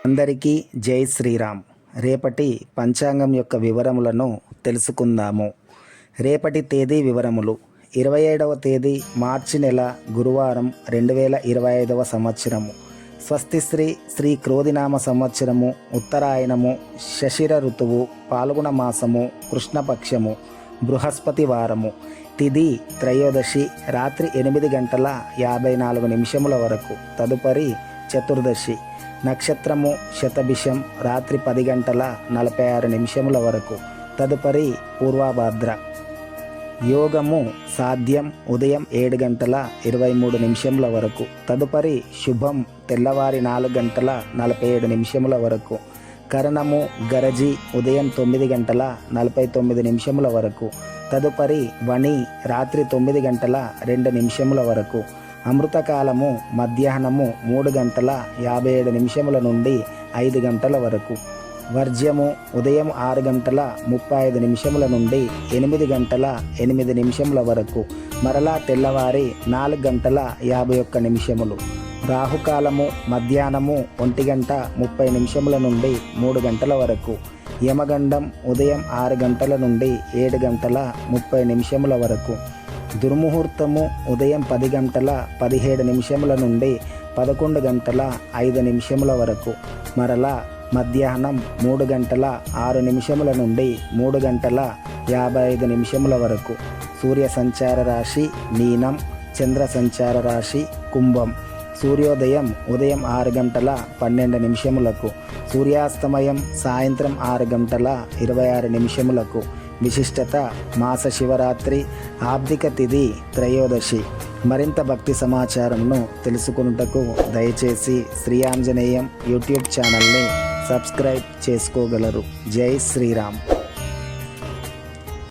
అందరికీ జై శ్రీరామ్. రేపటి పంచాంగం యొక్క వివరములను తెలుసుకుందాము. రేపటి తేదీ వివరములు: 27వ తేదీ మార్చి నెల గురువారం 2025వ సంవత్సరము. స్వస్తి శ్రీ క్రోధినామ సంవత్సరము, ఉత్తరాయణము, శశిర ఋతువు, పాల్గొన మాసము, కృష్ణపక్షము, బృహస్పతి వారము. తిథి త్రయోదశి రాత్రి 8:54 వరకు. తదుపరి చతుర్దశి. నక్షత్రము శతభిషం రాత్రి 10:46 వరకు. తదుపరి పూర్వభాద్ర. యోగము సాధ్యం ఉదయం 7:23 వరకు. తదుపరి శుభం తెల్లవారి 4:47 వరకు. కరణము గరజి ఉదయం 9:49 వరకు. తదుపరి వణి రాత్రి 9:02 వరకు. అమృతకాలము మధ్యాహ్నము 3:57 నుండి 5 గంటల వరకు. వర్జ్యము ఉదయం 6:35 నుండి 8:08 వరకు. మరలా తెల్లవారి 4:51. రాహుకాలము మధ్యాహ్నము 1:30 నుండి 3 గంటల వరకు. యమగండం ఉదయం 6 గంటల నుండి 7:30 వరకు. దుర్ముహూర్తము ఉదయం 10:17 నుండి 11:05 వరకు. మరలా మధ్యాహ్నం 3:06 నుండి 3:55 వరకు. సూర్య సంచార రాశి మీనం, చంద్ర సంచార రాశి కుంభం. సూర్యోదయం ఉదయం 6:12. సూర్యాస్తమయం సాయంత్రం 6:26. విశిష్టత మాస శివరాత్రి. ఆబ్దిక తిథి త్రయోదశి. మరింత భక్తి సమాచారంను తెలుసుకొనుటకు దయచేసి శ్రీ ఆంజనేయం యూట్యూబ్ ఛానల్ని సబ్స్క్రైబ్ చేసుకోగలరు. జై శ్రీరామ్.